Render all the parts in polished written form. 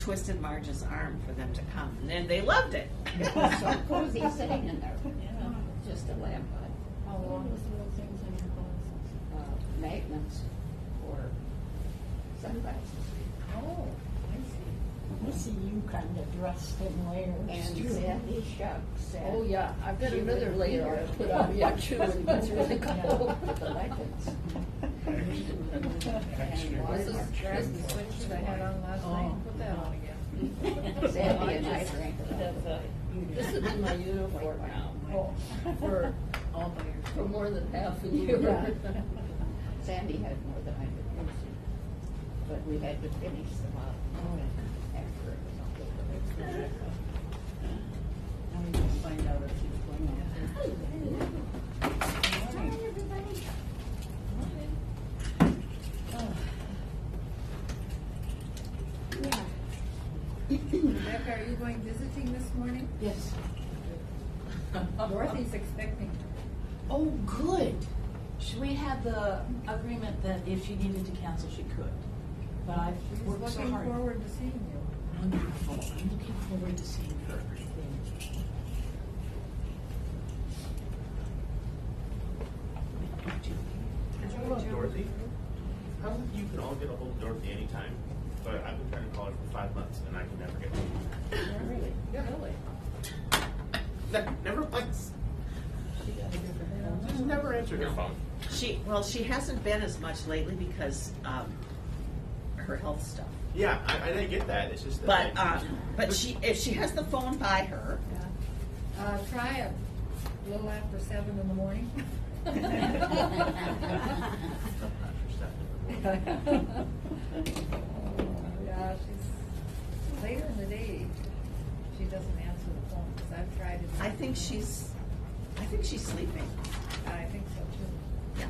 twisted Marge's arm for them to come, and then they loved it. It was so cozy sitting in there, just a lamp on. How long was the little things in your glasses? Magnets for sunglasses. Oh, I see. I see you kind of dressed in layers. And too. Sandy shucks. And Oh, yeah, I've got she another would layer wear I put on yet too when it gets really cold. the legends. This is the switch that I had on last night. Put that on again. Sandy and I drank it all. This is in my uniform now. For more than half a year. Sandy had more than I could use, but we had to finish them up after it was all over. Now we just find out if she's going on. Hi, everybody. Rebecca, are you going visiting this morning? Yes. Dorothy's expecting. Oh, good. We had the agreement that if she needed to cancel, she could. But I've She's worked so looking hard. forward to seeing you. Wonderful. I'm looking forward to seeing her. Dorothy, how you can all get a hold of Dorothy anytime, but I've been trying to call her for 5 months and I can never get hold of her. Really? Really? Never once. She got a different phone. She's never answered her phone. She hasn't been as much lately because her health stuff. Yeah, I get that. It's just that. But if she has the phone by her, Try a little after 7 in the morning. Yeah, she's later in the day. She doesn't answer the phone because I've tried it. I think she's sleeping. I think so too. Yeah.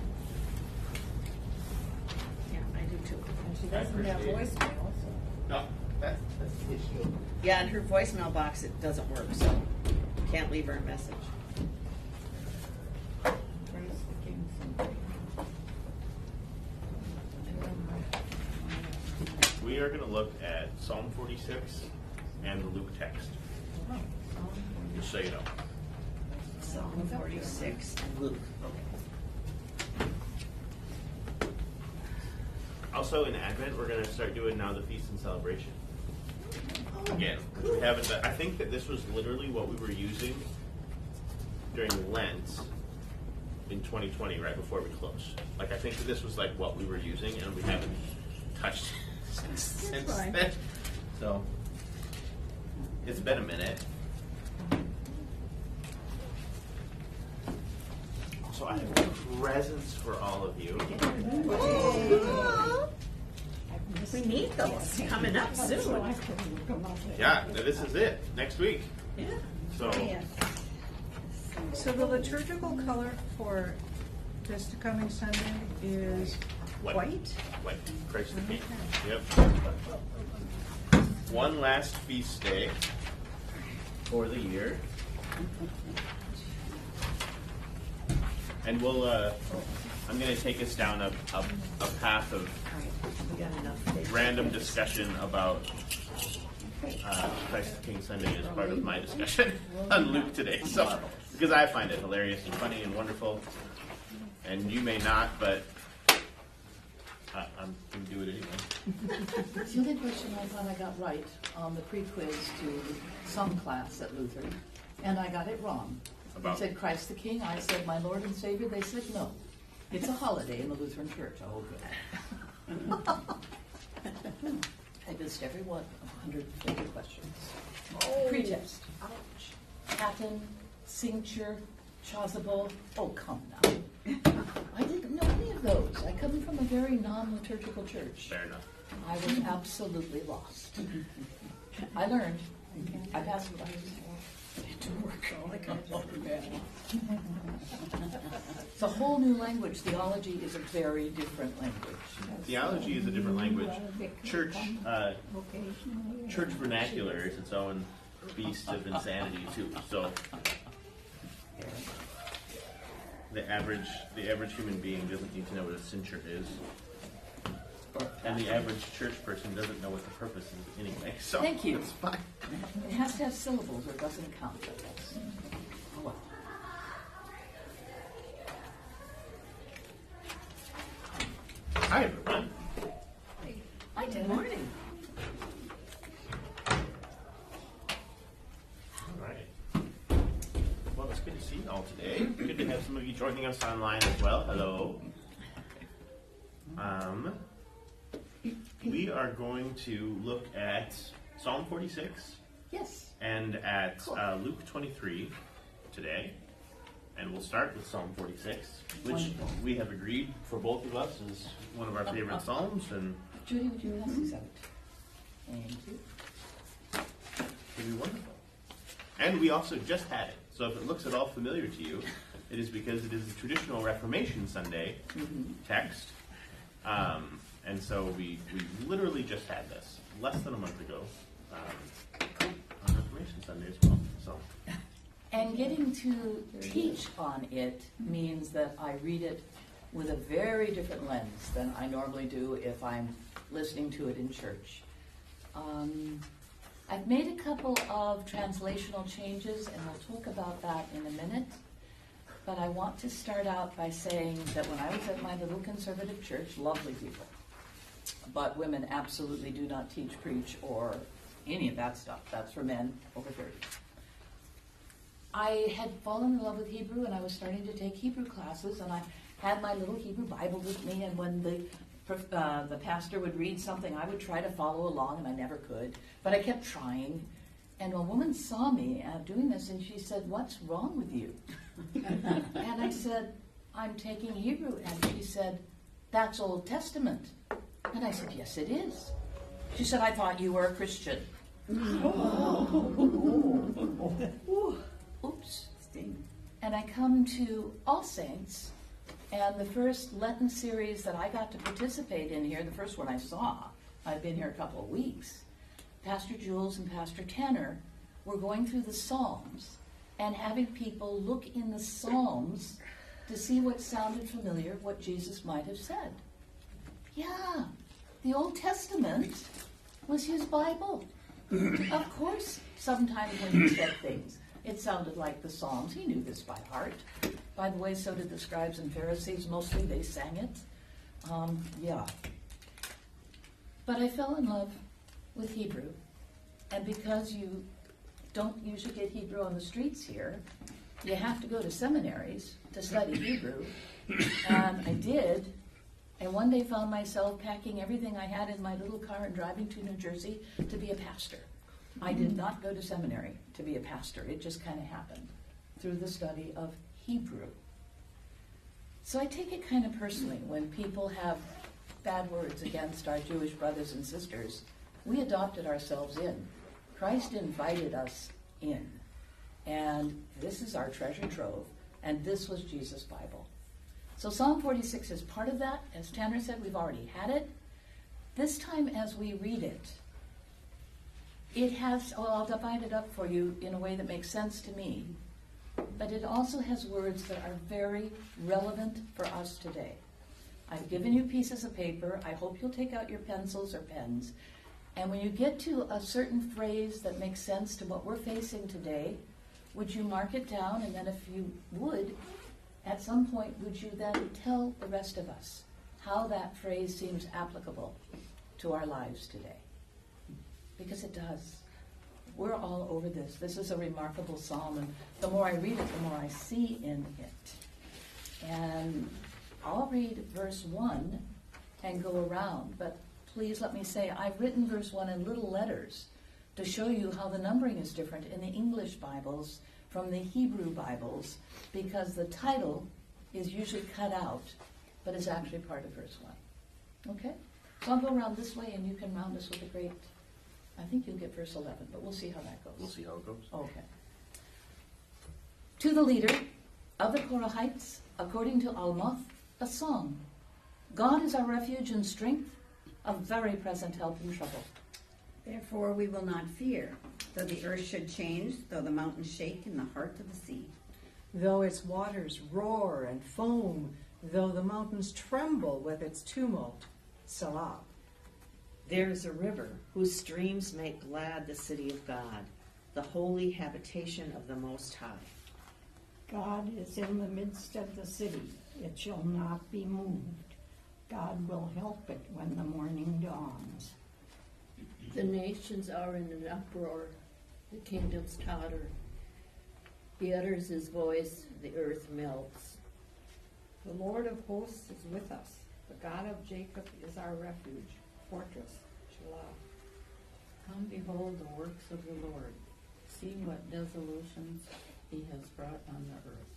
Yeah, I do too. And she doesn't have appreciate it. voicemail, so. No, that's the issue. Yeah, and her voicemail box, it doesn't work, so can't leave her a message. Praise the King someday. We are going to look at Psalm 46 and the Luke text, just so you know. Psalm 46 and Luke. Okay. Also, in Advent, we're going to start doing now the feast and celebration. Again, which we haven't done. I think that this was literally what we were using during Lent in 2020, right before we closed. Like, I think that this was like what we were using, and we haven't touched it since fine. then. So, it's been a minute. So I have presents for all of you. We need those coming up soon. Yeah, this is it. Next week. Yeah. So, So the liturgical color for this coming Sunday is white? Like Christ the King. Yep. One last feast day for the year. And we'll, I'm going to take us down a path of We got enough. random discussion about Christ the King Sunday as part of my discussion on Luke today. So, because I find it hilarious and funny and wonderful, and you may not, but I'm going to do it anyway. The only question I thought I got right on the pre-quiz to some class at Lutheran, and I got it wrong. About? It said Christ the King. I said my Lord and Savior. They said no. It's a holiday in the Lutheran Church. Oh, good. I missed every one of 150 questions. Pre-test. Ouch. Paten, cincture, chasuble. Oh, come now. I didn't know any of those. I come from a very non-liturgical church. Fair enough. I was absolutely lost. I learned. I passed it. It didn't work. It's a whole new language. Theology is a very different language. Theology is a different language. Church vernacular is its own beast of insanity too. So the average human being doesn't need to know what a cincture is. And the average church person doesn't know what the purpose is anyway, so. Thank you. It's fine. It has to have syllables or it doesn't count, I guess. Oh, well. Hi, everyone. Hi, good morning. All right. Well, it's good to see you all today. Good to have some of you joining us online as well. Hello. We are going to look at Psalm 46 Yes. and at Luke 23 today. And we'll start with Psalm 46, which Wonderful. we have agreed for both of us is one of our favorite psalms, and Judy, would you pass these out? Thank you. it'll be wonderful. And we also just had it, so if it looks at all familiar to you, it is because it is the traditional Reformation Sunday text. And so we literally just had this less than a month ago on Reformation Sunday as well. So And getting to teach on it means that I read it with a very different lens than I normally do if I'm listening to it in church. I've made a couple of translational changes, and we'll talk about that in a minute. But I want to start out by saying that when I was at my little conservative church, lovely people, but women absolutely do not teach, preach, or any of that stuff. That's for men over 30. I had fallen in love with Hebrew, and I was starting to take Hebrew classes, and I had my little Hebrew Bible with me, and when the pastor would read something, I would try to follow along, and I never could, but I kept trying. And a woman saw me doing this, and she said, "What's wrong with you?" And I said, "I'm taking Hebrew." And she said, "That's Old Testament." And I said, "Yes, it is." She said, "I thought you were a Christian." Oops. Sting. And I come to All Saints, and the first Lenten series that I got to participate in here, the first one I saw, I've been here a couple of weeks, Pastor Jules and Pastor Tanner were going through the Psalms and having people look in the Psalms to see what sounded familiar, what Jesus might have said. Yeah, the Old Testament was his Bible. Of course, sometimes when he said things, it sounded like the Psalms. He knew this by heart. By the way, so did the scribes and Pharisees. Mostly they sang it. Yeah. But I fell in love with Hebrew. And because you don't usually get Hebrew on the streets here, you have to go to seminaries to study Hebrew. And I did. And one day found myself packing everything I had in my little car and driving to New Jersey to be a pastor. I did not go to seminary to be a pastor. It just kind of happened through the study of Hebrew. So I take it kind of personally when people have bad words against our Jewish brothers and sisters. We adopted ourselves in. Christ invited us in. And this is our treasure trove. And this was Jesus' Bible. So Psalm 46 is part of that. As Tanner said, we've already had it. This time as we read it, it has, I'll divide it up for you in a way that makes sense to me, but it also has words that are very relevant for us today. I've given you pieces of paper. I hope you'll take out your pencils or pens. And when you get to a certain phrase that makes sense to what we're facing today, would you mark it down? And then if you would, at some point, would you then tell the rest of us how that phrase seems applicable to our lives today? Because it does. We're all over this. This is a remarkable psalm, and the more I read it, the more I see in it. And I'll read verse 1 and go around, but please let me say, I've written verse 1 in little letters to show you how the numbering is different in the English Bibles from the Hebrew Bibles, because the title is usually cut out, but is actually part of verse 1. Okay? So I'll go around this way, and you can round us with a great... I think you'll get verse 11, but we'll see how that goes. we'll see how it goes. Okay. To the leader of the Korahites, according to Almoth, a song. God is our refuge and strength, a very present help in trouble. Therefore we will not fear, though the earth should change, though the mountains shake in the heart of the sea. Though its waters roar and foam, though the mountains tremble with its tumult, Salah. There is a river whose streams make glad the city of God, the holy habitation of the Most High. God is in the midst of the city. It shall not be moved. God will help it when the morning dawns. The nations are in an uproar, the kingdoms totter. He utters his voice, the earth melts. The Lord of hosts is with us. The God of Jacob is our refuge, fortress, Shelah. Come behold the works of the Lord. See what desolations he has brought on the earth.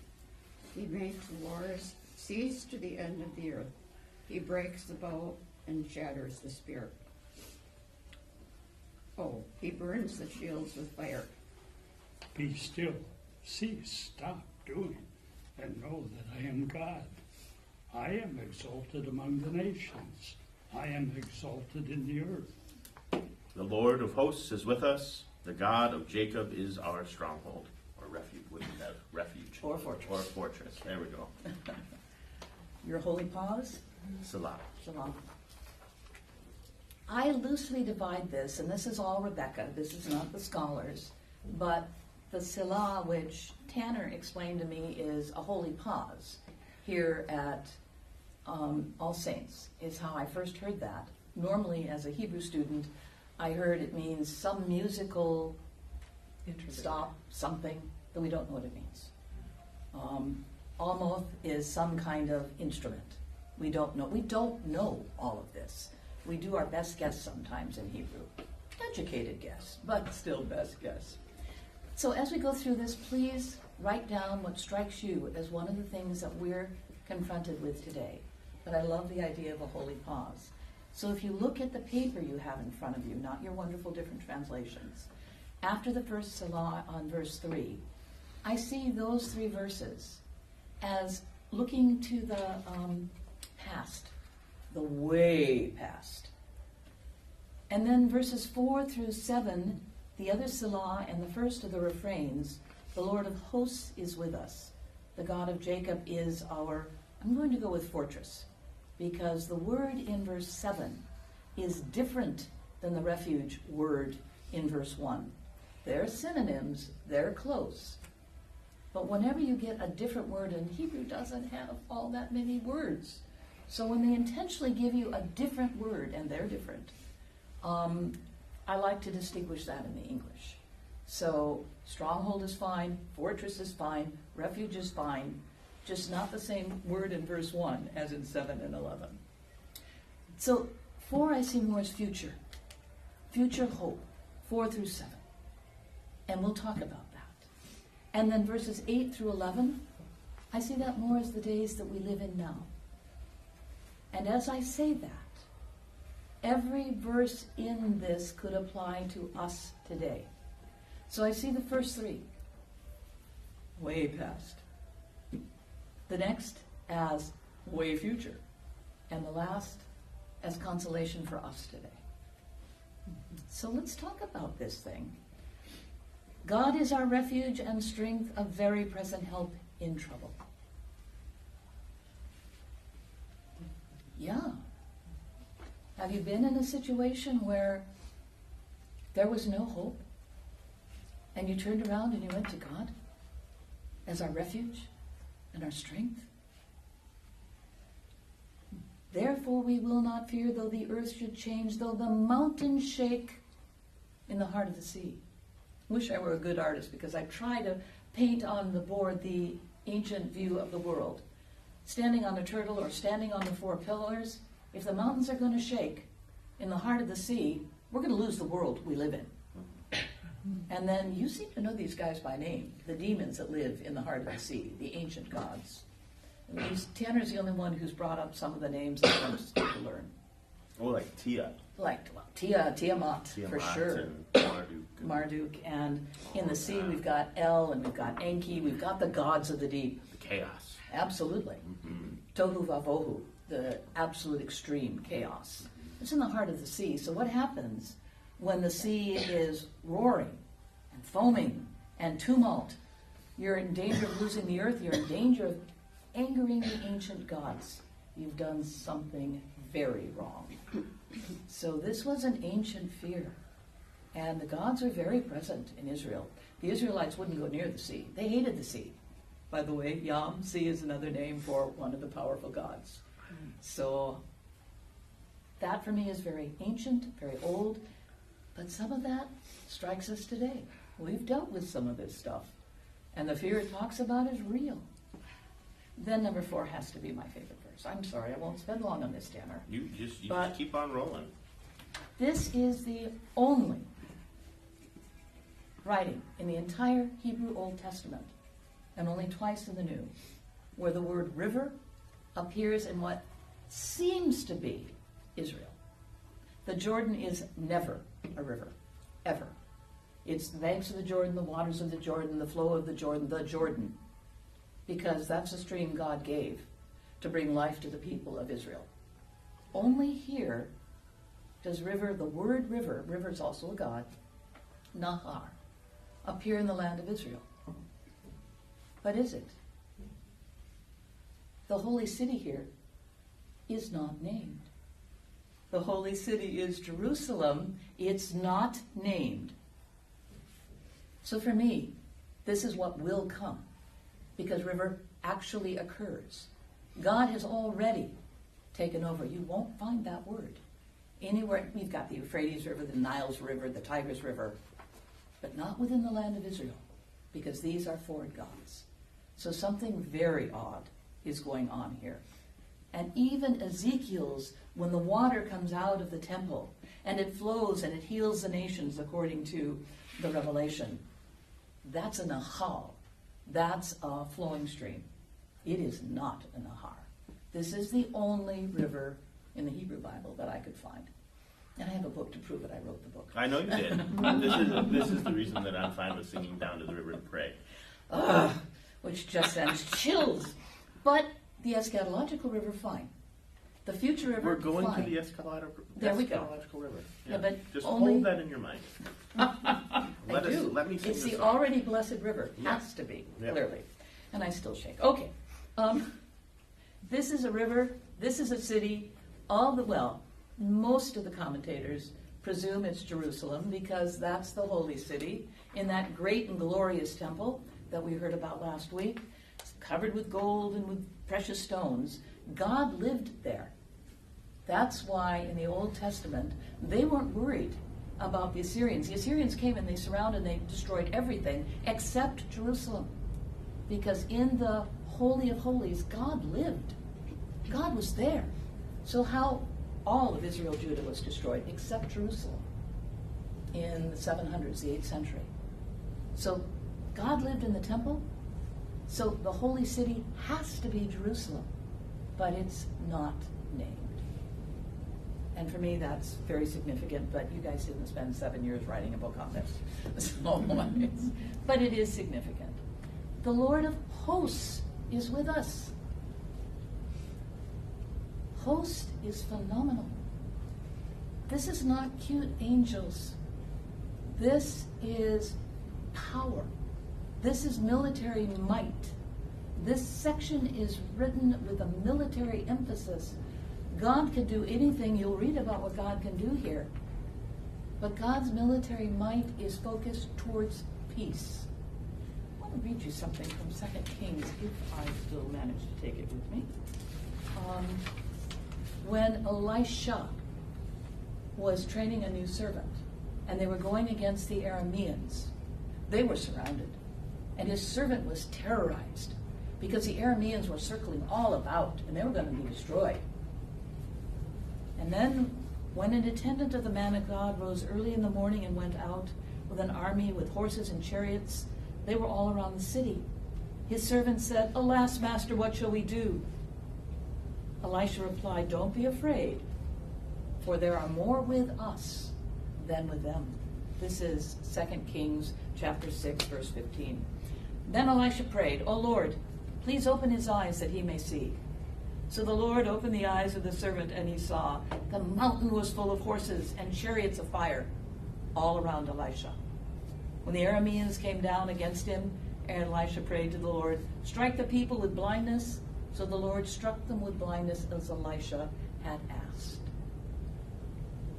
He makes wars cease to the end of the earth. He breaks the bow and shatters the spear. Oh, he burns the shields with fire. Be still, cease, stop doing, and know that I am God. I am exalted among the nations. I am exalted in the earth. The Lord of hosts is with us. The God of Jacob is our stronghold, or refuge. Refuge. Or fortress. Or fortress. There we go. Your holy pause? Salah. Shalom. I loosely divide this, and this is all Rebecca, this is not the scholars, but the Selah, which Tanner explained to me is a holy pause here at All Saints, is how I first heard that. Normally, as a Hebrew student, I heard it means some musical stop, something, that we don't know what it means. Almoth is some kind of instrument. We don't know all of this. We do our best guess sometimes in Hebrew. Educated guess, but still best guess. So as we go through this, please write down what strikes you as one of the things that we're confronted with today. But I love the idea of a holy pause. So if you look at the paper you have in front of you, not your wonderful different translations, after the first Salah on verse 3, I see those 3 verses as looking to the past, the way past. And then verses 4 through 7, the other Selah and the first of the refrains, the Lord of hosts is with us. The God of Jacob is our, I'm going to go with fortress, because the word in verse 7 is different than the refuge word in verse 1. They're synonyms, they're close. But whenever you get a different word, and Hebrew doesn't have all that many words, so when they intentionally give you a different word, and they're different, I like to distinguish that in the English. So stronghold is fine, fortress is fine, refuge is fine, just not the same word in verse 1 as in 7 and 11. So 4 I see more as future hope, 4 through 7. And we'll talk about that. And then verses 8 through 11, I see that more as the days that we live in now. And as I say that, every verse in this could apply to us today. So I see the first 3, way past. The next as way future. And the last as consolation for us today. So let's talk about this thing. God is our refuge and strength, a very present help in trouble. Yeah. Have you been in a situation where there was no hope and you turned around and you went to God as our refuge and our strength? Therefore we will not fear, though the earth should change, though the mountains shake in the heart of the sea. Wish I were a good artist, because I try to paint on the board the ancient view of the world. Standing on a turtle or standing on the 4 pillars, if the mountains are going to shake in the heart of the sea, we're going to lose the world we live in. And then you seem to know these guys by name, the demons that live in the heart of the sea, the ancient gods. Tanner's the only one who's brought up some of the names that I'm supposed to learn. Oh, like Tia. Tiamat, for sure. And Marduk. Marduk, and in the sea we've got El, and we've got Enki, we've got the gods of the deep. The chaos. Absolutely. Mm-hmm. Tohu vavohu, the absolute extreme chaos. It's in the heart of the sea. So what happens when the sea is roaring and foaming and tumult? You're in danger of losing the earth. You're in danger of angering the ancient gods. You've done something very wrong. So this was an ancient fear. And the gods are very present in Israel. The Israelites wouldn't go near the sea. They hated the sea. By the way, Yam, sea is another name for one of the powerful gods. So that for me is very ancient, very old, but some of that strikes us today. We've dealt with some of this stuff, and the fear it talks about is real. Then number 4 has to be my favorite verse. I'm sorry, I won't spend long on this, Tanner. You just But- keep on rolling. This is the only writing in the entire Hebrew Old Testament, and only twice in the New, where the word river appears in what seems to be Israel. The Jordan is never a river, ever. It's the banks of the Jordan, the waters of the Jordan, the flow of the Jordan, because that's the stream God gave to bring life to the people of Israel. Only here does river, the word river is also a god, Nahar, appear in the land of Israel. But is it? The holy city here is not named. The holy city is Jerusalem. It's not named. So for me, this is what will come, because river actually occurs. God has already taken over. You won't find that word anywhere. We've got the Euphrates River, the Niles River, the Tigris River, but not within the land of Israel, because these are foreign gods. So something very odd is going on here. And even Ezekiel's, when the water comes out of the temple, and it flows and it heals the nations according to the Revelation, that's a nahal. That's a flowing stream. It is not a nahar. This is the only river in the Hebrew Bible that I could find. And I have a book to prove it. I wrote the book. I know you did. This is the reason that I'm fine with singing Down to the River to Pray. Which just sends chills. But the eschatological river, fine. The future river, We're going fine. to the eschatological There we go. river. Yeah, but just only- hold that in your mind. Let me sing It's the the song. already blessed river. Yeah. Has to be, Yeah. clearly. And I still shake. Okay. This is a river. This is a city. Most of the commentators presume it's Jerusalem, because that's the holy city in that great and glorious temple that we heard about last week. It's covered with gold and with precious stones. God lived there. That's why in the Old Testament, they weren't worried about the Assyrians. The Assyrians came and they surrounded and they destroyed everything except Jerusalem. Because in the Holy of Holies, God lived. God was there. So how all of Israel, Judah was destroyed except Jerusalem in the 700s, the 8th century. So God lived in the temple. So the holy city has to be Jerusalem, but it's not named. And for me, that's very significant, but you guys didn't spend 7 years writing a book on this. But it is significant. The Lord of hosts is with us. Host is phenomenal. This is not cute angels. This is power. This is military might. This section is written with a military emphasis. God can do anything. You'll read about what God can do here. But God's military might is focused towards peace. I want to read you something from 2 Kings, if I still manage to take it with me. When Elisha was training a new servant, and they were going against the Arameans, they were surrounded. And his servant was terrorized, because the Arameans were circling all about, and they were going to be destroyed. And then, when an attendant of the man of God rose early in the morning and went out with an army with horses and chariots, they were all around the city. His servant said, "Alas, master, what shall we do?" Elisha replied, "Don't be afraid, for there are more with us than with them." This is 2 Kings chapter 6, verse 15. Then Elisha prayed, "O Lord, please open his eyes that he may see." So the Lord opened the eyes of the servant, and he saw the mountain was full of horses and chariots of fire all around Elisha. When the Arameans came down against him, Elisha prayed to the Lord, "Strike the people with blindness." So the Lord struck them with blindness as Elisha had asked.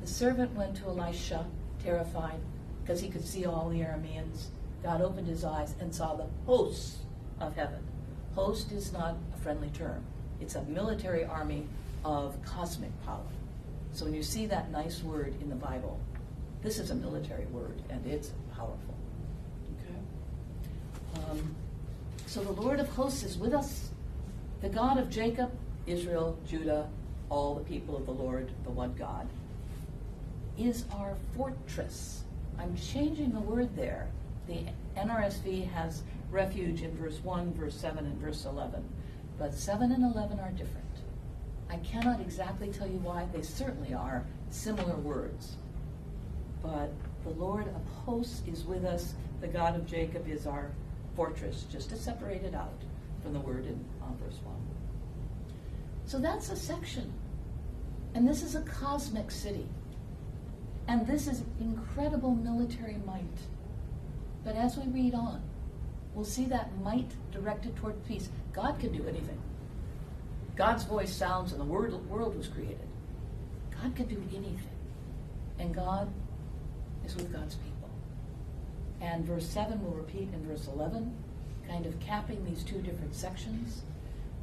The servant went to Elisha, terrified, because he could see all the Arameans. God opened his eyes and saw the hosts of heaven. Host is not a friendly term. It's a military army of cosmic power. So when you see that nice word in the Bible, this is a military word, and it's powerful. Okay? So the Lord of hosts is with us. The God of Jacob, Israel, Judah, all the people of the Lord, the one God, is our fortress. I'm changing the word there. The NRSV has refuge in verse 1, verse 7, and verse 11. But 7 and 11 are different. I cannot exactly tell you why. They certainly are similar words. But the Lord of hosts is with us. The God of Jacob is our fortress, just to separate it out from the word in verse 1. So that's a section. And this is a cosmic city. And this is incredible military might. But as we read on, we'll see that might directed toward peace. God can do anything. God's voice sounds and the world was created. God can do anything. And God is with God's people. And verse 7 will repeat in verse 11, kind of capping these two different sections.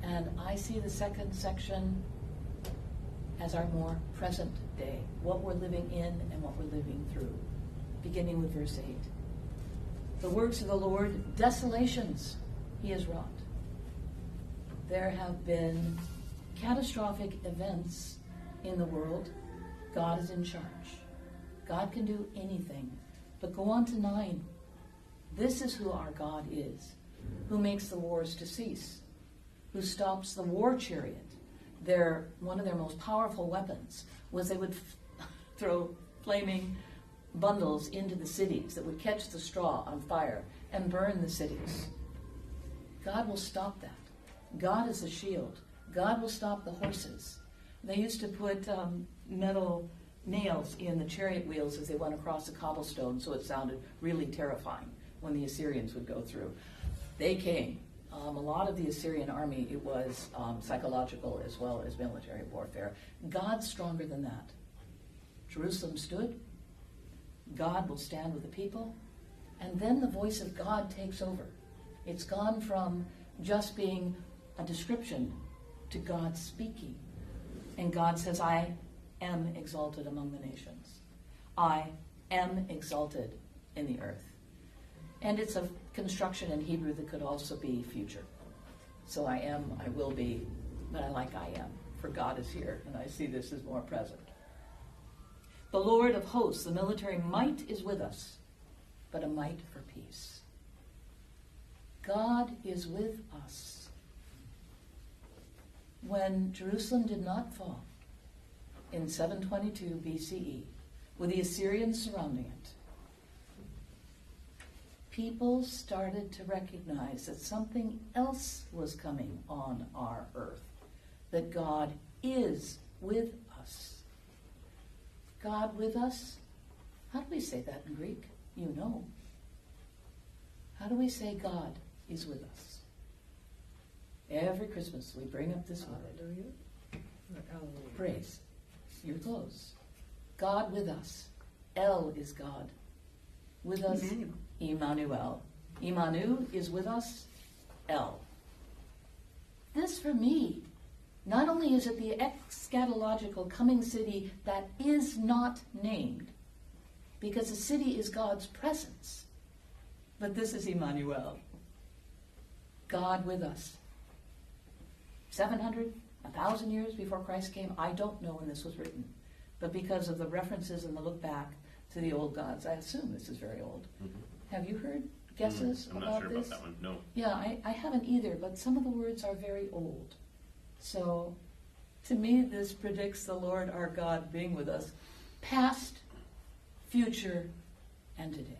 And I see the second section as our more present day, what we're living in and what we're living through, beginning with verse 8. The works of the Lord, desolations he has wrought. There have been catastrophic events in the world. God is in charge. God can do anything. But go on to 9. This is who our God is, who makes the wars to cease, who stops the war chariot. One of their most powerful weapons was they would throw flaming bundles into the cities that would catch the straw on fire and burn the cities. God will stop that. God is a shield. God will stop the horses. They used to put metal nails in the chariot wheels as they went across the cobblestone, so it sounded really terrifying when the Assyrians would go through. They came. A lot of the Assyrian army, it was psychological as well as military warfare. God's stronger than that. Jerusalem stood. God will stand with the people. And then the voice of God takes over. It's gone from just being a description to God speaking. And God says, I am exalted among the nations. I am exalted in the earth. And it's a construction in Hebrew that could also be future. So I am, I will be, but I like I am, for God is here, and I see this as more present. The Lord of hosts, the military might is with us, but a might for peace. God is with us. When Jerusalem did not fall in 722 BCE, with the Assyrians surrounding it, people started to recognize that something else was coming on our earth, that God is with us. God with us? How do we say that in Greek? You know. How do we say God is with us? Every Christmas we bring up this word. Hallelujah. Praise. You're close. God with us. El is God. With us, Emmanuel. Emmanuel is with us, El. This for me, not only is it the eschatological coming city that is not named, because the city is God's presence, but this is Emmanuel. God with us. 700, 1,000 years before Christ came, I don't know when this was written, but because of the references and the look back to the old gods, I assume this is very old. Mm-hmm. Have you heard guesses I'm about not sure this? about that one, no. Yeah, I haven't either, but some of the words are very old. So, to me, this predicts the Lord our God being with us, past, future, and today.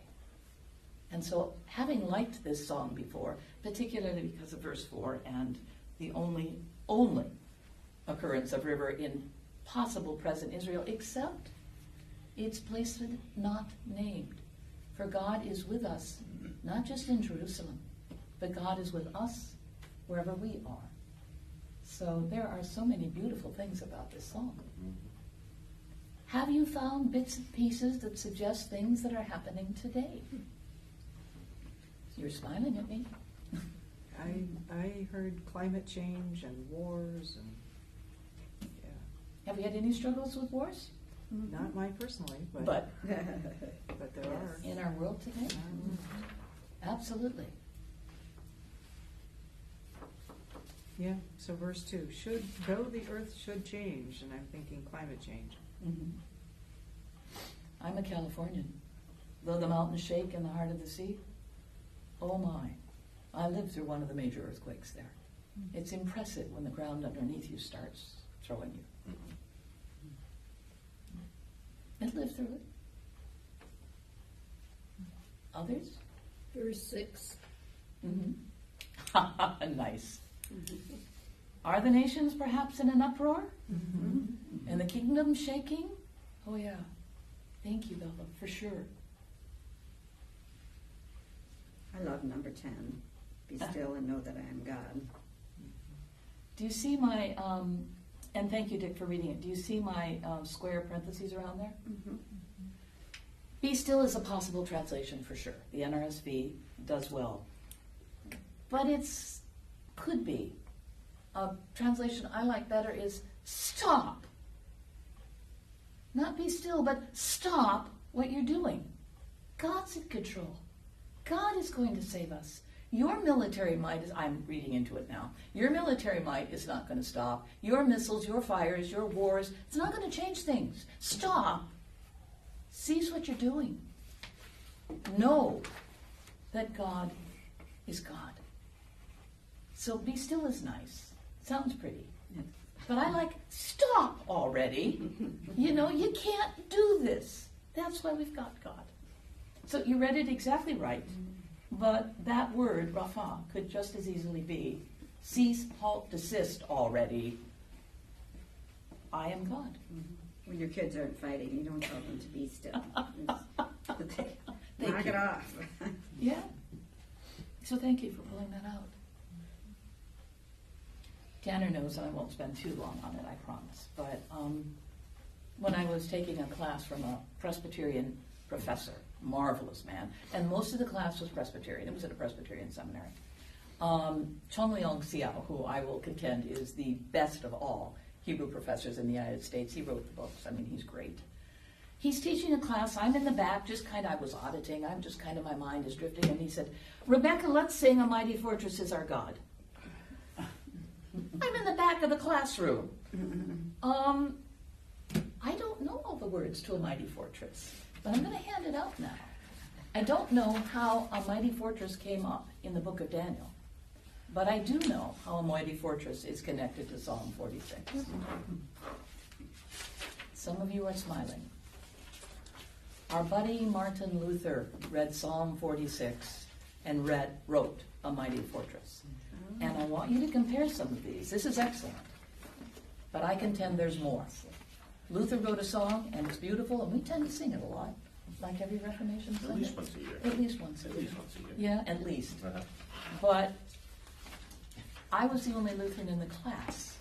And so, having liked this song before, particularly because of verse 4 and the only occurrence of river in possible present Israel, except it's placed not named. For God is with us, not just in Jerusalem, but God is with us wherever we are. So there are so many beautiful things about this song. Have you found bits and pieces that suggest things that are happening today? You're smiling at me. I heard climate change and wars and, yeah, Have you had any struggles with wars? not mine personally, but But there are. in our world today? Absolutely. Yeah, so verse 2, though the earth should change, and I'm thinking climate change. I'm a Californian. Though the mountains shake in the heart of the sea, oh my. I lived through one of the major earthquakes there. It's impressive when the ground underneath you starts throwing you. I lived through it. Others? Verse 6. Nice. Are the nations perhaps in an uproar? And the kingdom shaking? Oh yeah. Thank you, Bella, for sure. I love number 10. Be still and know that I am God. Do you see my, and thank you, Dick, for reading it. Do you see my square parentheses around there? Be still is a possible translation for sure. The NRSV does well. But could be. A translation I like better is stop. Not be still, but stop what you're doing. God's in control. God is going to save us. Your military might I'm reading into it now. Your military might is not going to stop. Your missiles, your fires, your wars, it's not going to change things. Stop. Cease what you're doing. Know that God is God. So be still is nice. Sounds pretty. But I like stop already. You can't do this. That's why we've got God. So you read it exactly right. But that word, Rapha, could just as easily be cease, halt, desist already. I am God. When your kids aren't fighting, you don't tell them to be still. Knock you. it off. Yeah. So thank you for pulling that out. Tanner knows, and I won't spend too long on it, I promise. But when I was taking a class from a Presbyterian professor, marvelous man, and most of the class was Presbyterian. It was at a Presbyterian seminary. Chong Leong Xiao, who I will contend is the best of all Hebrew professors in the United States. He wrote the books. I mean, he's great. He's teaching a class. I'm in the back, I was auditing. My mind is drifting. And he said, Rebecca, let's sing A Mighty Fortress is Our God. I'm in the back of the classroom. I don't know all the words to A Mighty Fortress, but I'm going to hand it out now. I don't know how A Mighty Fortress came up in the book of Daniel, but I do know how A Mighty Fortress is connected to Psalm 46. Some of you are smiling. Our buddy Martin Luther read Psalm 46 and wrote A Mighty Fortress. And I want you to compare some of these. This is excellent. But I contend there's more. Luther wrote a song, and it's beautiful, and we tend to sing it a lot, like every Reformation Sunday. At least once a year. At least once a year. At least once a year. Yeah, at least. Uh-huh. But I was the only Lutheran in the class.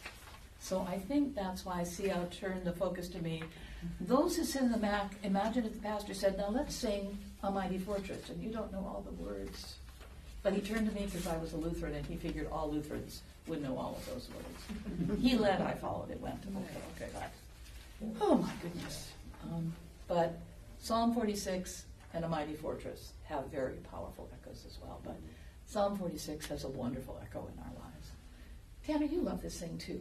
So I think that's why Xiao turned the focus to me. Those who sit in the back, imagine if the pastor said, now let's sing A Mighty Fortress, and you don't know all the words. But he turned to me because I was a Lutheran, and he figured all Lutherans would know all of those words. He led, I followed, it went. Okay, right. Oh my goodness. But Psalm 46 and A Mighty Fortress have very powerful echoes as well. But Psalm 46 has a wonderful echo in our lives. Tanner, you love this thing too.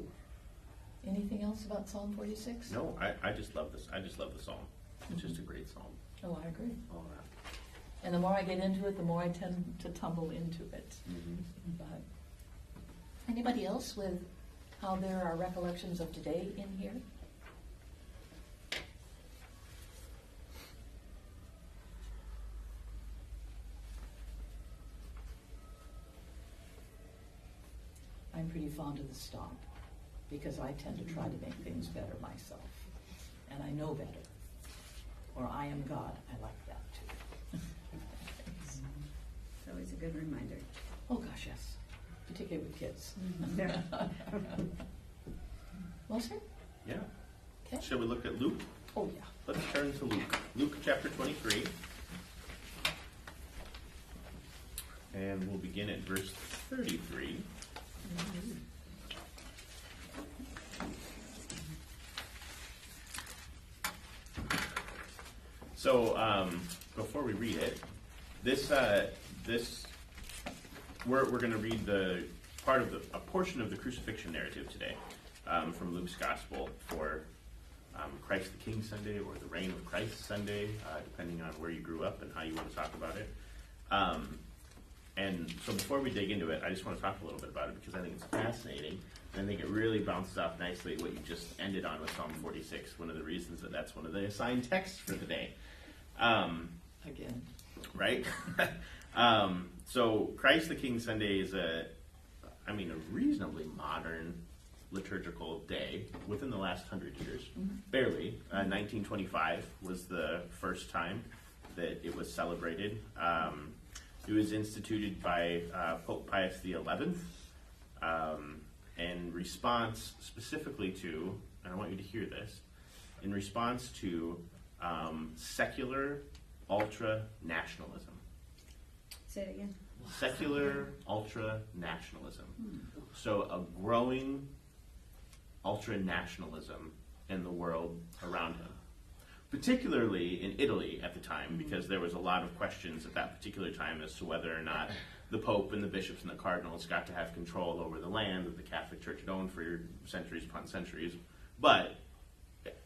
Anything else about Psalm 46? No, I just love this. I just love the psalm. It's just a great psalm. Oh, I agree. All that. And the more I get into it, the more I tend to tumble into it. But anybody else with how there are recollections of today in here? I'm pretty fond of the stop because I tend to try to make things better myself. And I know better. Or I am God. I like that too. It's always a good reminder. Oh gosh, yes. particularly with kids. Yeah. Walter? Yeah. Okay. Shall we look at Luke? Oh, yeah. Let's turn to Luke. Luke chapter 23. And we'll begin at verse 33. So, before we read it, we're going to read a portion of the crucifixion narrative today from Luke's Gospel for Christ the King Sunday or the Reign of Christ Sunday, depending on where you grew up and how you want to talk about it. And so before we dig into it, I just want to talk a little bit about it because I think it's fascinating. And I think it really bounces off nicely what you just ended on with Psalm 46, one of the reasons that's one of the assigned texts for the day. Again. Right? So Christ the King Sunday is a reasonably modern liturgical day within the last 100 years. Barely. 1925 was the first time that it was celebrated. It was instituted by Pope Pius XI in response specifically to, and I want you to hear this, in response to secular ultra-nationalism. Say it again. Secular ultra-nationalism. So a growing ultra-nationalism in the world around him. Particularly in Italy at the time, because there was a lot of questions at that particular time as to whether or not the Pope and the bishops and the cardinals got to have control over the land that the Catholic Church had owned for centuries upon centuries. But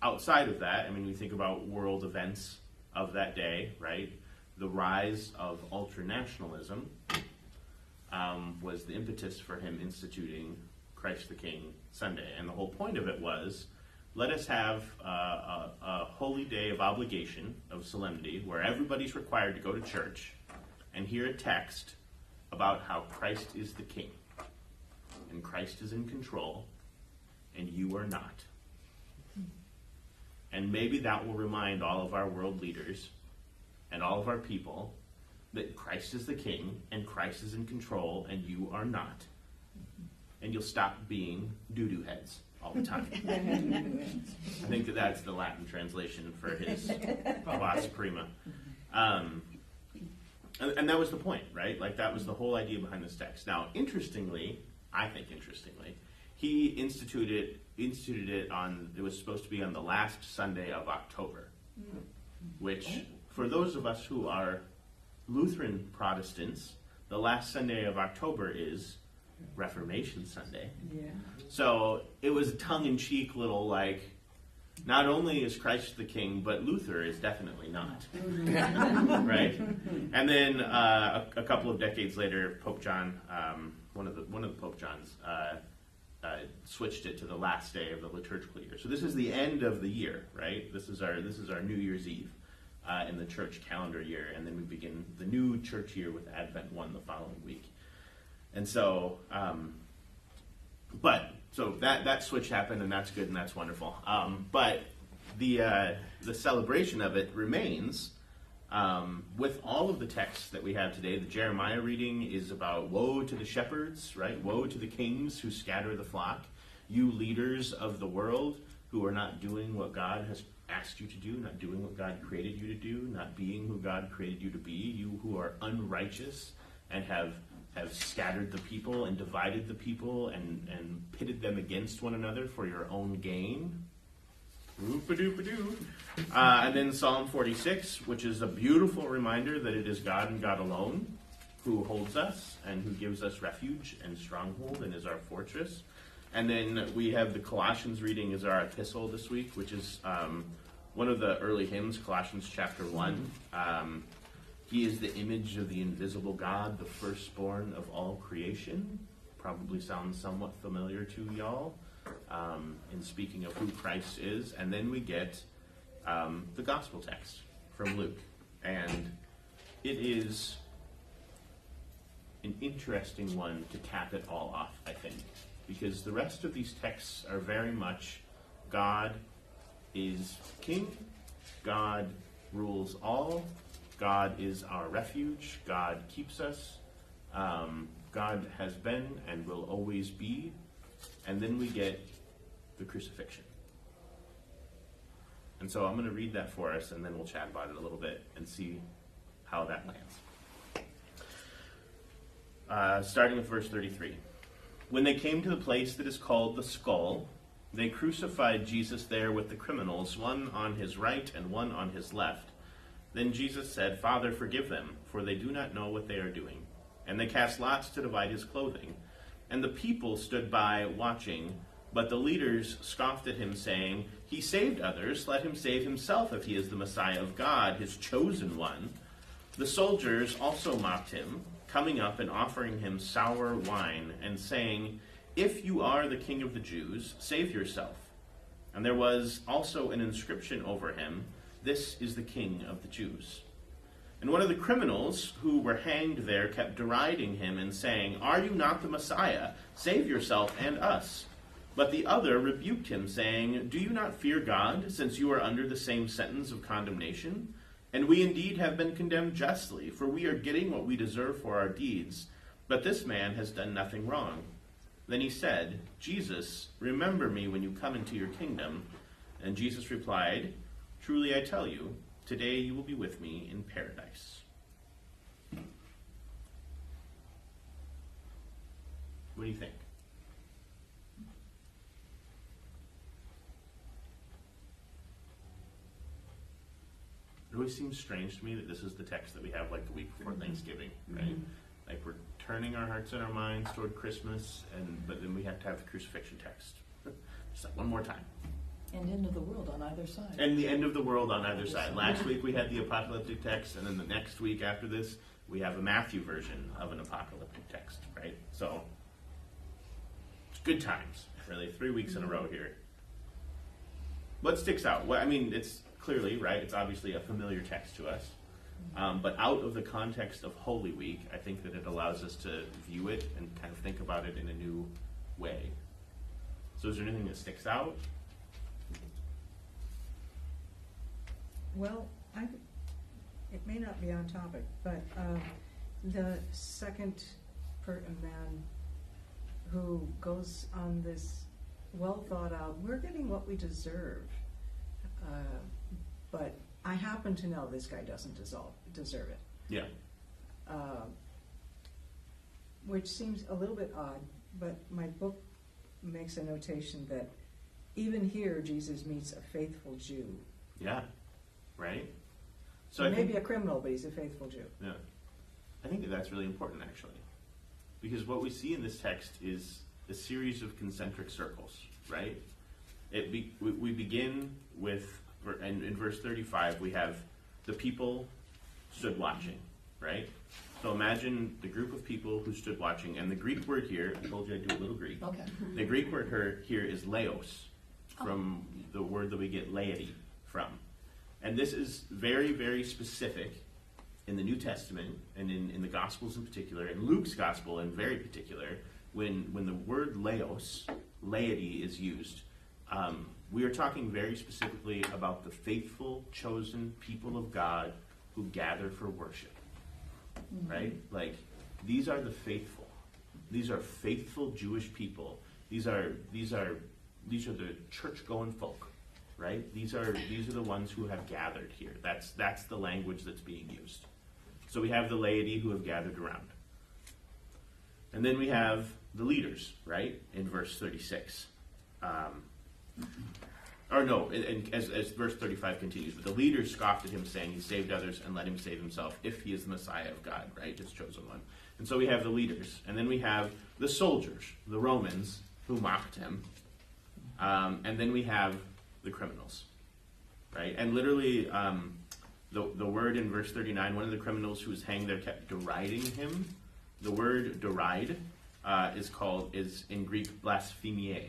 outside of that, we think about world events of that day, right? The rise of ultranationalism was the impetus for him instituting Christ the King Sunday. And the whole point of it was, let us have a holy day of obligation, of solemnity, where everybody's required to go to church and hear a text about how Christ is the King, and Christ is in control, and you are not. And maybe that will remind all of our world leaders and all of our people that Christ is the King, and Christ is in control, and you are not. And you'll stop being doo-doo heads all the time. I think that's the Latin translation for his Vas Prima. And that was the point, right? Like, that was the whole idea behind this text. Now, interestingly, he instituted it on, it was supposed to be on the last Sunday of October, which, for those of us who are Lutheran Protestants, the last Sunday of October is Reformation Sunday. Yeah. So it was a tongue-in-cheek little, like, not only is Christ the King, but Luther is definitely not. Right? And then a couple of decades later, Pope John, one of the Pope Johns, switched it to the last day of the liturgical year. So this is the end of the year, right? This is our New Year's Eve in the church calendar year, and then we begin the new church year with Advent 1 the following week. And so, so that switch happened, and that's good, and that's wonderful. But the celebration of it remains with all of the texts that we have today. The Jeremiah reading is about woe to the shepherds, right? Woe to the kings who scatter the flock. You leaders of the world who are not doing what God has asked you to do, not doing what God created you to do, not being who God created you to be. You who are unrighteous and have scattered the people and divided the people and pitted them against one another for your own gain. Oop-a-doop-a-doo. And then Psalm 46, which is a beautiful reminder that it is God and God alone who holds us and who gives us refuge and stronghold and is our fortress. And then we have the Colossians reading as our epistle this week, which is one of the early hymns, Colossians chapter 1. He is the image of the invisible God, the firstborn of all creation. Probably sounds somewhat familiar to y'all in speaking of who Christ is. And then we get the gospel text from Luke. And it is an interesting one to cap it all off, I think. Because the rest of these texts are very much God is king, God rules all, God is our refuge, God keeps us, God has been and will always be. And then we get the crucifixion. And so I'm going to read that for us, and then we'll chat about it a little bit and see how that lands. Starting with verse 33. When they came to the place that is called the Skull, they crucified Jesus there with the criminals, one on his right and one on his left. Then Jesus said, Father, forgive them, for they do not know what they are doing. And they cast lots to divide his clothing. And the people stood by watching, but the leaders scoffed at him, saying, He saved others, let him save himself if he is the Messiah of God, his chosen one. The soldiers also mocked him, coming up and offering him sour wine, and saying, If you are the king of the Jews, save yourself. And there was also an inscription over him, This is the King of the Jews. And one of the criminals who were hanged there kept deriding him and saying, Are you not the Messiah? Save yourself and us. But the other rebuked him, saying, Do you not fear God, since you are under the same sentence of condemnation? And we indeed have been condemned justly, for we are getting what we deserve for our deeds. But this man has done nothing wrong. Then he said, Jesus, remember me when you come into your kingdom. And Jesus replied, Truly I tell you, today you will be with me in paradise. What do you think? It always seems strange to me that this is the text that we have like the week before Thanksgiving, right? Like we're turning our hearts and our minds toward Christmas, but then we have to have the crucifixion text. Just like one more time. And end of the world on either side. And the end of the world on either side. Last week we had the apocalyptic text, and then the next week after this, we have a Matthew version of an apocalyptic text, right? So, it's good times, really. 3 weeks in a row here. What sticks out? Well, I mean, it's clearly, right, it's obviously a familiar text to us. But out of the context of Holy Week, I think that it allows us to view it and kind of think about it in a new way. So is there anything that sticks out? Well, it may not be on topic, but the second man who goes on this well thought out, we're getting what we deserve, but I happen to know this guy doesn't deserve it. Yeah. Which seems a little bit odd, but my book makes a notation that even here Jesus meets a faithful Jew. Yeah. Right? So he may be a criminal, but he's a faithful Jew. Yeah. I think that that's really important, actually. Because what we see in this text is a series of concentric circles, right? We begin with, and in verse 35, we have the people stood watching, right? So imagine the group of people who stood watching, and the Greek word here, I told you I'd do a little Greek. Okay. The Greek word here is laos, from the word that we get laity from. And this is very, very specific in the New Testament, and in the Gospels in particular, in Luke's Gospel in very particular, when the word laos, laity, is used, we are talking very specifically about the faithful, chosen people of God who gather for worship. Right? Like, these are the faithful. These are faithful Jewish people. These are the church-going folk. Right? These are the ones who have gathered here. That's the language that's being used. So we have the laity who have gathered around. And then we have the leaders, right? In verse 36. As verse 35 continues, but the leaders scoffed at him, saying, He saved others, and let him save himself, if he is the Messiah of God, right? His chosen one. And so we have the leaders. And then we have the soldiers, the Romans, who mocked him. And then we have the criminals, right? And literally, the word in verse 39, one of the criminals who was hanged there kept deriding him. The word deride is in Greek blasphemiae,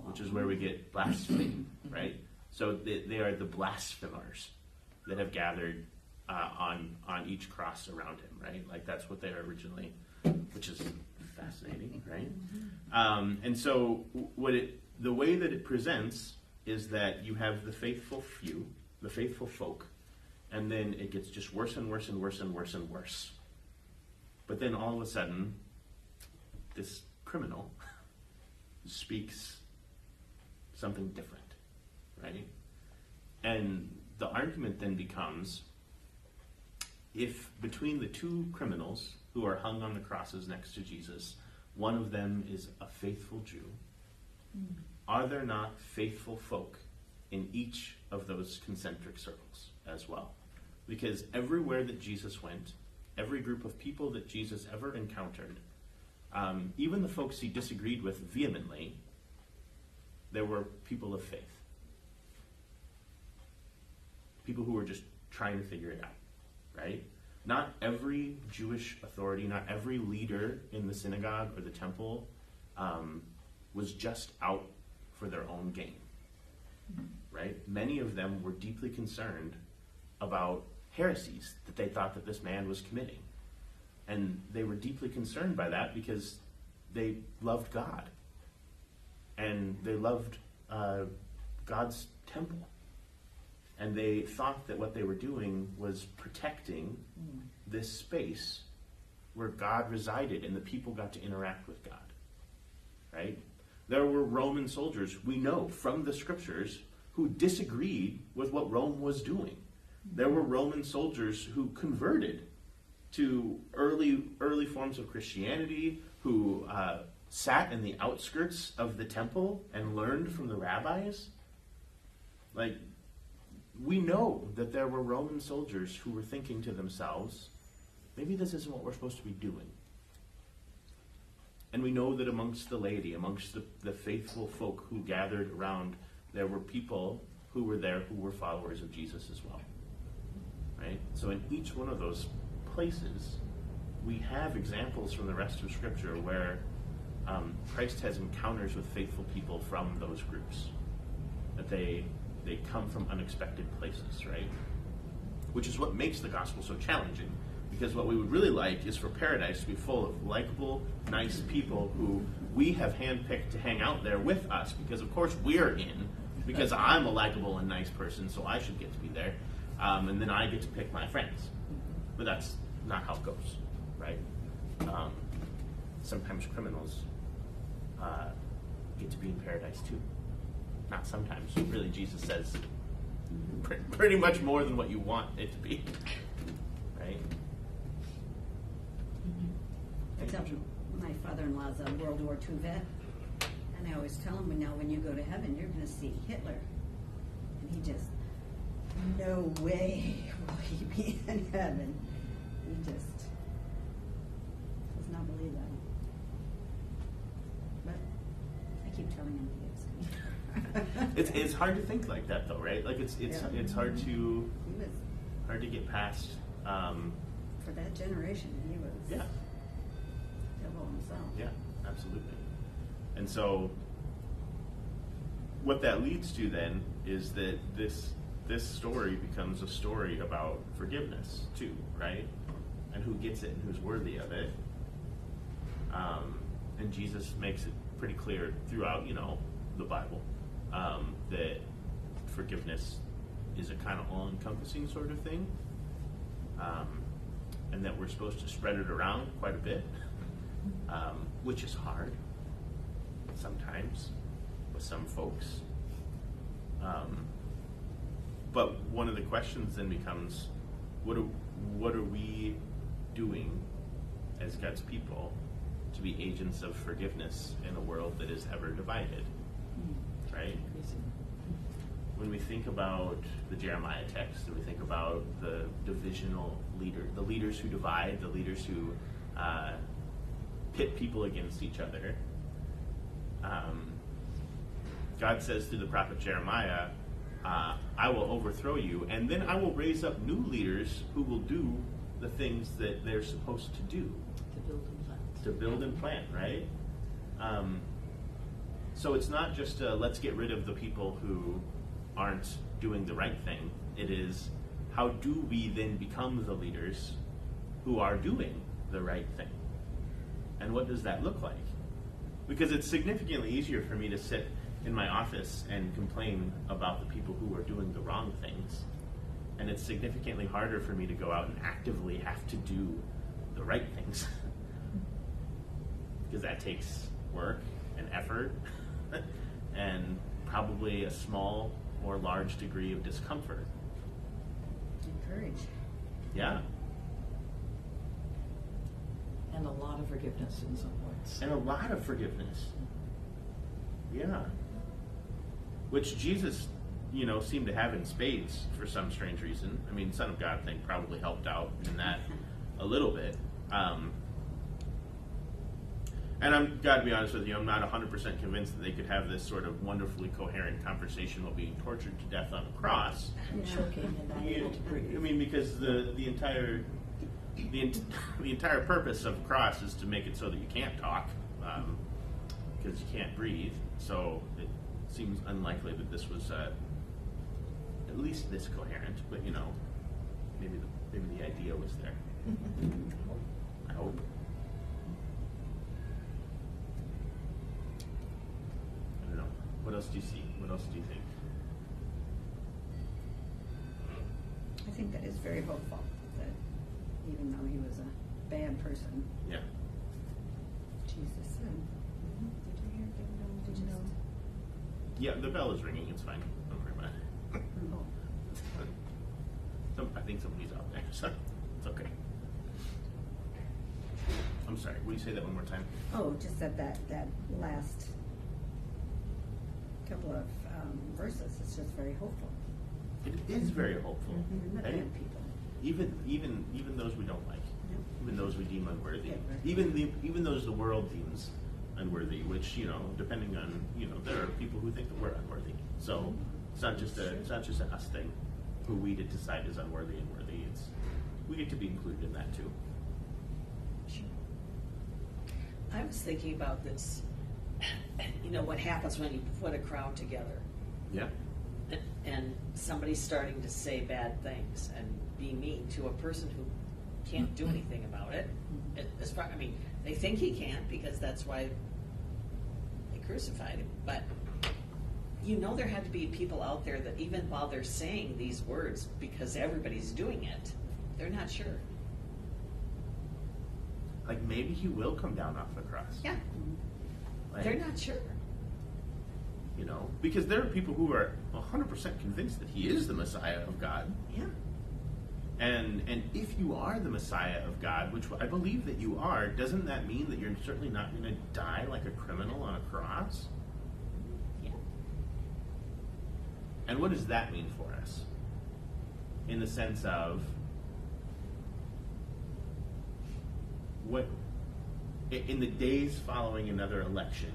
which is where we get blasphemy, right? So they are the blasphemers that have gathered on each cross around him, right? Like that's what they are originally, which is fascinating, right? And so the way that it presents is that you have the faithful few, the faithful folk, and then it gets just worse and worse and worse and worse and worse. But then all of a sudden, this criminal speaks something different, right? And the argument then becomes, if between the two criminals who are hung on the crosses next to Jesus, one of them is a faithful Jew, are there not faithful folk in each of those concentric circles as well? Because everywhere that Jesus went, every group of people that Jesus ever encountered, even the folks he disagreed with vehemently, there were people of faith. People who were just trying to figure it out, right? Not every Jewish authority, not every leader in the synagogue or the temple was just out for their own gain, right? Many of them were deeply concerned about heresies that they thought that this man was committing. And they were deeply concerned by that because they loved God. And they loved God's temple. And they thought that what they were doing was protecting this space where God resided and the people got to interact with God, right? There were Roman soldiers, we know from the scriptures, who disagreed with what Rome was doing. There were Roman soldiers who converted to early forms of Christianity, who sat in the outskirts of the temple and learned from the rabbis. Like, we know that there were Roman soldiers who were thinking to themselves, maybe this isn't what we're supposed to be doing. And we know that amongst the laity, amongst the faithful folk who gathered around, there were people who were there who were followers of Jesus as well. Right? So in each one of those places, we have examples from the rest of Scripture where Christ has encounters with faithful people from those groups. That they come from unexpected places, right? Which is what makes the gospel so challenging. Because what we would really like is for paradise to be full of likable, nice people who we have handpicked to hang out there with us. Because of course we're in. Because I'm a likable and nice person, so I should get to be there. And then I get to pick my friends. But that's not how it goes, right? Sometimes criminals get to be in paradise too. Not sometimes. Really, Jesus says pretty much more than what you want it to be, right? Except my father-in-law's a World War II vet, and I always tell him, now when you go to heaven, you're going to see Hitler. And he just, no way will he be in heaven. He just does not believe that. But I keep telling him he is. It's hard to think like that though, right? Like it's hard to get past. For that generation, he was devil himself. Yeah, absolutely. And so, what that leads to then is that this story becomes a story about forgiveness too, right? And who gets it and who's worthy of it. And Jesus makes it pretty clear throughout, the Bible, that forgiveness is a kind of all-encompassing sort of thing, and that we're supposed to spread it around quite a bit, which is hard sometimes with some folks. But one of the questions then becomes, what are we doing as God's people to be agents of forgiveness in a world that is ever divided, right? When we think about the Jeremiah text, and we think about the divisional the leaders who divide, the leaders who pit people against each other, God says through the prophet Jeremiah, I will overthrow you, and then I will raise up new leaders who will do the things that they're supposed to do. To build and plant, right? So it's not just let's get rid of the people who aren't doing the right thing. It is, how do we then become the leaders who are doing the right thing? And what does that look like? Because it's significantly easier for me to sit in my office and complain about the people who are doing the wrong things. And it's significantly harder for me to go out and actively have to do the right things. Because that takes work and effort and probably a small or large degree of discomfort. And courage. Yeah. And a lot of forgiveness in some points. And a lot of forgiveness. Yeah. Which Jesus, seemed to have in spades for some strange reason. I mean, Son of God thing probably helped out in that a little bit. And I'm, got to be honest with you, I'm not 100% convinced that they could have this sort of wonderfully coherent conversation while being tortured to death on a cross. Choking and not able to breathe. I mean, because the entire purpose of the cross is to make it so that you can't talk, because you can't breathe. So it seems unlikely that this was at least this coherent. But maybe the idea was there. I hope. I don't know. What else do you see? What else do you think? I think that is very hopeful, that even though he was a bad person, Yeah. Jesus said, did you hear? Did you know? Yeah, the bell is ringing. It's fine. Don't worry about it. I think somebody's out there, so it's okay. I'm sorry. Will you say that one more time? Oh, just that last couple of verses, it's just very hopeful. It is very hopeful. We're not Right? bad people. Even those we don't like, No. even those we deem unworthy, Yeah, right. even those the world deems unworthy. Which depending on there are people who think that we're unworthy. So it's not just an us thing, who we decide is unworthy and worthy. We get to be included in that too. I was thinking about this, what happens when you put a crowd together Yeah. and somebody's starting to say bad things and be mean to a person who can't do anything about it. They think he can't because that's why they crucified him. But there had to be people out there that even while they're saying these words, because everybody's doing it, they're not sure. Like maybe he will come down off the cross. Yeah, Like, they're not sure. Because there are people who are 100% convinced that he is the Messiah of God. Yeah. And if you are the Messiah of God, which I believe that you are, doesn't that mean that you're certainly not going to die like a criminal on a cross? Yeah. And what does that mean for us? In the sense of in the days following another election,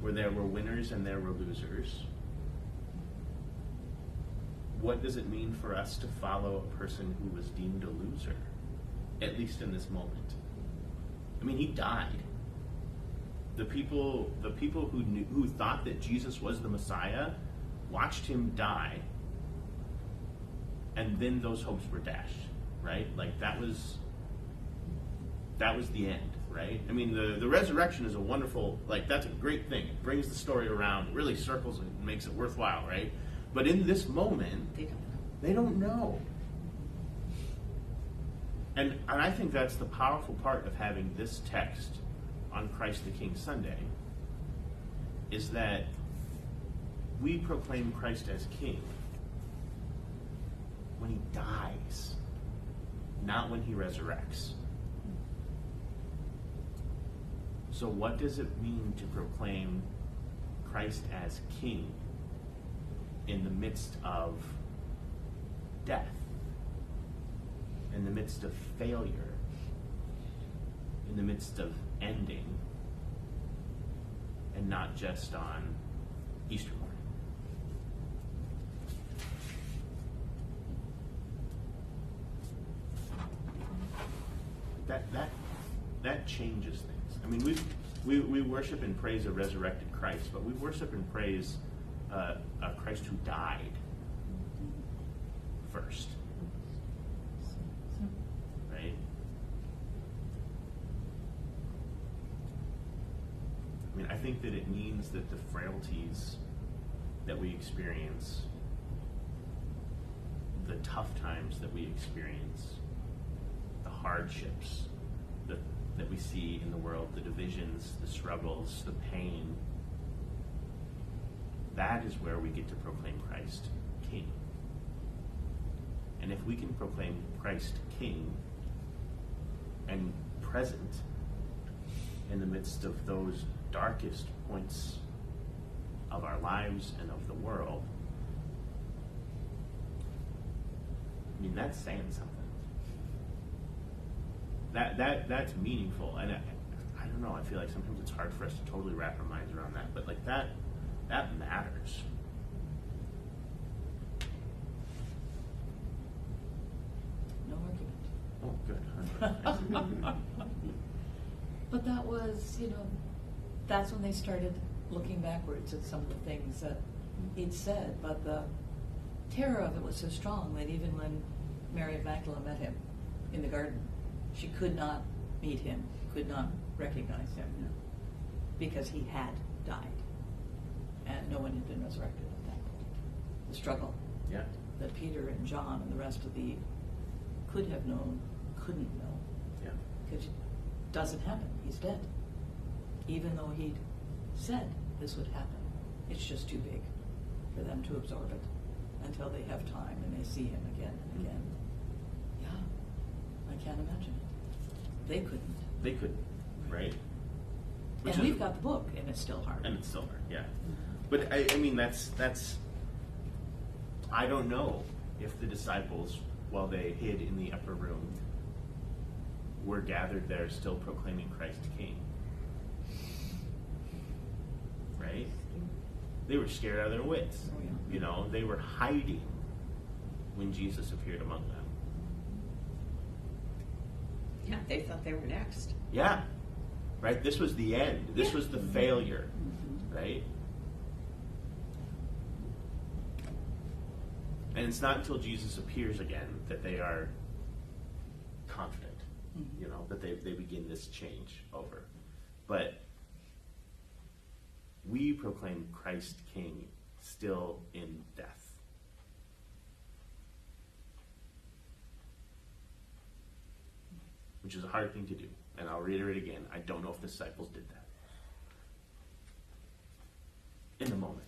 where there were winners and there were losers, what does it mean for us to follow a person who was deemed a loser, at least in this moment? I mean, he died. The people who thought that Jesus was the Messiah watched him die, and then those hopes were dashed, right? Like that was the end, right? I mean, the resurrection is a wonderful, that's a great thing. It brings the story around, really circles it and makes it worthwhile, right? But in this moment, they don't know. And I think that's the powerful part of having this text on Christ the King Sunday, is that we proclaim Christ as King when he dies, not when he resurrects. So what does it mean to proclaim Christ as King in the midst of death, in the midst of failure, in the midst of ending, and not just on Easter morning? That changes things. I mean, we worship and praise a resurrected Christ, but we worship and praise a Christ who died first, right? I mean, I think that it means that the frailties that we experience, the tough times that we experience, the hardships see in the world, the divisions, the struggles, the pain, that is where we get to proclaim Christ King. And if we can proclaim Christ King and present in the midst of those darkest points of our lives and of the world, I mean, that's saying something. That's meaningful, and I don't know. I feel like sometimes it's hard for us to totally wrap our minds around that, but like that matters. No argument. Oh, good. But that was, that's when they started looking backwards at some of the things that he'd said. But the terror of it was so strong that even when Mary of Magdala met him in the garden, she could not meet him, could not recognize him, because he had died. And no one had been resurrected at that point. The struggle Yeah. that Peter and John and the rest of the could have known, couldn't know. Yeah. Because it doesn't happen. He's dead. Even though he'd said this would happen, it's just too big for them to absorb it until they have time and they see him again and again. Yeah, I can't imagine it. They couldn't. They couldn't, right? And we've got the book, and it's still hard. And it's still hard, yeah. But I mean, that's. I don't know if the disciples, while they hid in the upper room, were gathered there still proclaiming Christ King. Right? They were scared out of their wits. Oh, yeah. They were hiding when Jesus appeared among them. Yeah, they thought they were next. Yeah. Right? This was the end. This was the failure. Right? And it's not until Jesus appears again that they are confident, that they begin this change over. But we proclaim Christ King still in death. Which is a hard thing to do. And I'll reiterate again, I don't know if the disciples did that. In the moment.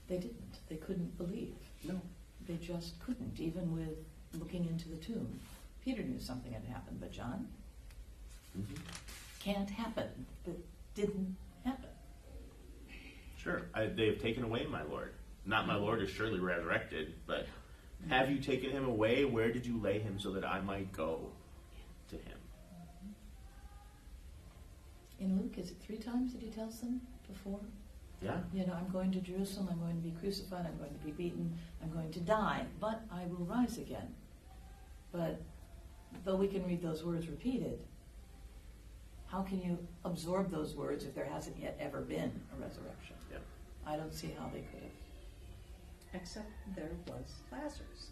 They didn't. They couldn't believe. No. They just couldn't, even with looking into the tomb. Peter knew something had happened, but John? Mm-hmm. Can't happen. It didn't happen. Sure. They have taken away my Lord. Not my Lord is surely resurrected, but have you taken him away? Where did you lay him so that I might go to him? In Luke, is it 3 times that he tells them before? Yeah. I'm going to Jerusalem, I'm going to be crucified, I'm going to be beaten, I'm going to die, but I will rise again. But though we can read those words repeated, how can you absorb those words if there hasn't yet ever been a resurrection? Yeah. I don't see how they could have. Except there was Lazarus.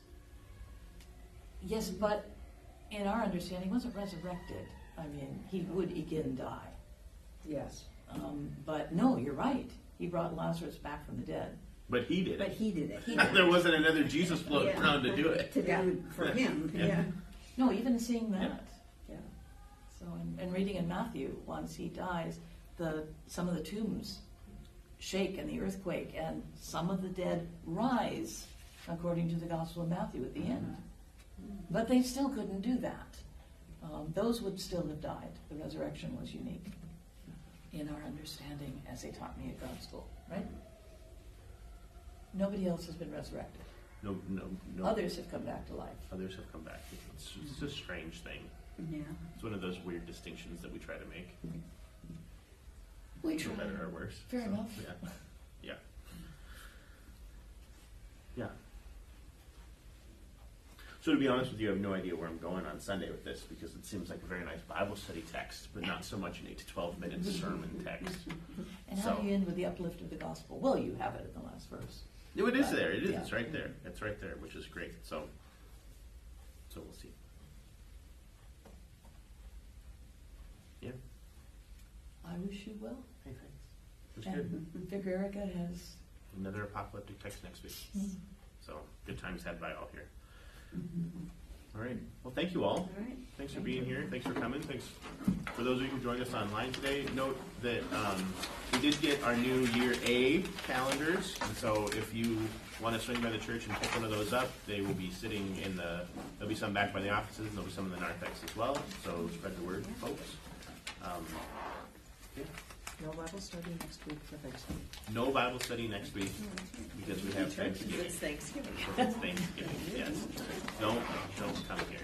Yes, but in our understanding, he wasn't resurrected. I mean, he would again die. Yes. But no, you're right. He brought Lazarus back from the dead. But he did But it. he did it. There wasn't another Jesus floating Yeah. around to do it. To do for him. Yeah. No, even seeing that. Yeah. So, and reading in Matthew, once he dies, some of the tombs shake in the earthquake, and some of the dead rise, according to the Gospel of Matthew at the end. But they still couldn't do that. Those would still have died. The resurrection was unique in our understanding, as they taught me at God school, right? Nobody else has been resurrected. No. Others have come back to life. Others have come back. It's a strange thing. Yeah. It's one of those weird distinctions that we try to make. We For try. better or worse. Fair enough. Yeah. Yeah. So to be honest with you, I have no idea where I'm going on Sunday with this, because it seems like a very nice Bible study text, but not so much an 8 to 12 minute sermon text. And how do you end with the uplift of the gospel? Well, you have it in the last verse. No, it is there. It is. Yeah. It's right there. It's right there, which is great. So we'll see. Yeah. I wish you well. Hey, thanks. It was good. And Vicar Erica has... Another apocalyptic text next week. So good times had by all here. All right. Well, thank you all. All right. Thanks for being here. Thanks for coming. Thanks for those of you who joined us online today. Note that we did get our new Year A calendars, and so if you want to swing by the church and pick one of those up, they will be sitting in the. There'll be some back by the offices, and there'll be some in the narthex as well. So spread the word, folks. Yeah. No Bible study next week for Thanksgiving. No Bible study next week because we have Church, Thanksgiving. it's Thanksgiving. It's Thanksgiving. Yes. Don't come here.